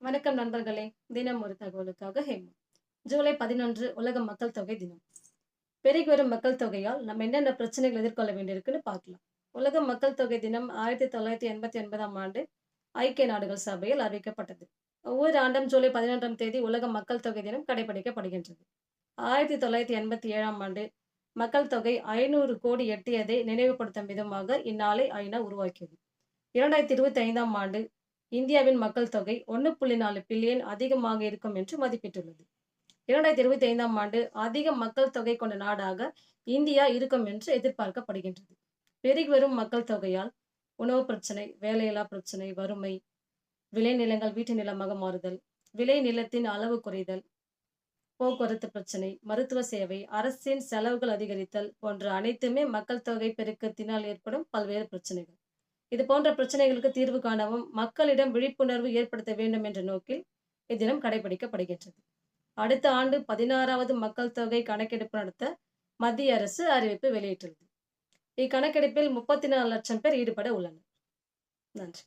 வணக்கம் நண்பர்களே. தினம் ஒரு தகவலுக்காக ஹேமா. ஜூலை 11 உலக மக்கள் தொகை தினம். பெருகி வரும் மக்கள் தொகையால் நம்ம என்னென்ன பிரச்சனைகள் எதிர்கொள்ள வேண்டியிருக்குன்னு பார்க்கலாம். உலக மக்கள் தொகை தினம் 1989ஆம் ஆண்டு ஐக்கிய நாடுகள் சபையில் அறிவிக்கப்பட்டது. ஒவ்வொரு ஆண்டும் ஜூலை 11ஆம் தேதி உலக மக்கள் தொகை தினம் கடைபிடிக்கப்படுகின்றது. 1987ஆம் ஆண்டு மக்கள் தொகை 500 கோடி எட்டியதை நினைவுபடுத்தும் விதமாக இந்நாளை ஐநா உருவாக்கியது. 2025ஆம் ஆண்டு இந்தியாவின் மக்கள் தொகை 1.4 பில்லியன் அதிகமாக இருக்கும் என்று மதிப்பிட்டுள்ளது. 2025ஆம் ஆண்டு அதிக மக்கள் தொகை கொண்ட நாடாக இந்தியா இருக்கும் என்று எதிர்பார்க்கப்படுகின்றது. பெருகி வரும் மக்கள் தொகையால் உணவு பிரச்சனை, வேலையில்லா பிரச்சனை, வறுமை, விளைநிலங்கள் வீட்டு நிலமாக மாறுதல், விளை நிலத்தின் அளவு குறைதல், போக்குவரத்து பிரச்சனை, மருத்துவ சேவை, அரசின் செலவுகள் அதிகரித்தல் போன்ற அனைத்துமே மக்கள் தொகை பெருக்கத்தினால் ஏற்படும் பல்வேறு பிரச்சனைகள். இது போன்ற பிரச்சனைகளுக்கு தீர்வு காணவும் மக்களிடம் விழிப்புணர்வு ஏற்படுத்த வேண்டும் என்ற நோக்கில் இத்தினம் கடைபிடிக்கப்படுகின்றது. அடுத்த ஆண்டு 16வது மக்கள் தொகை கணக்கெடுப்பு நடத்த மத்திய அரசு அறிவிப்பு வெளியிட்டுள்ளது. இக்கணக்கெடுப்பில் 34 லட்சம் பேர் ஈடுபட உள்ளனர். நன்றி.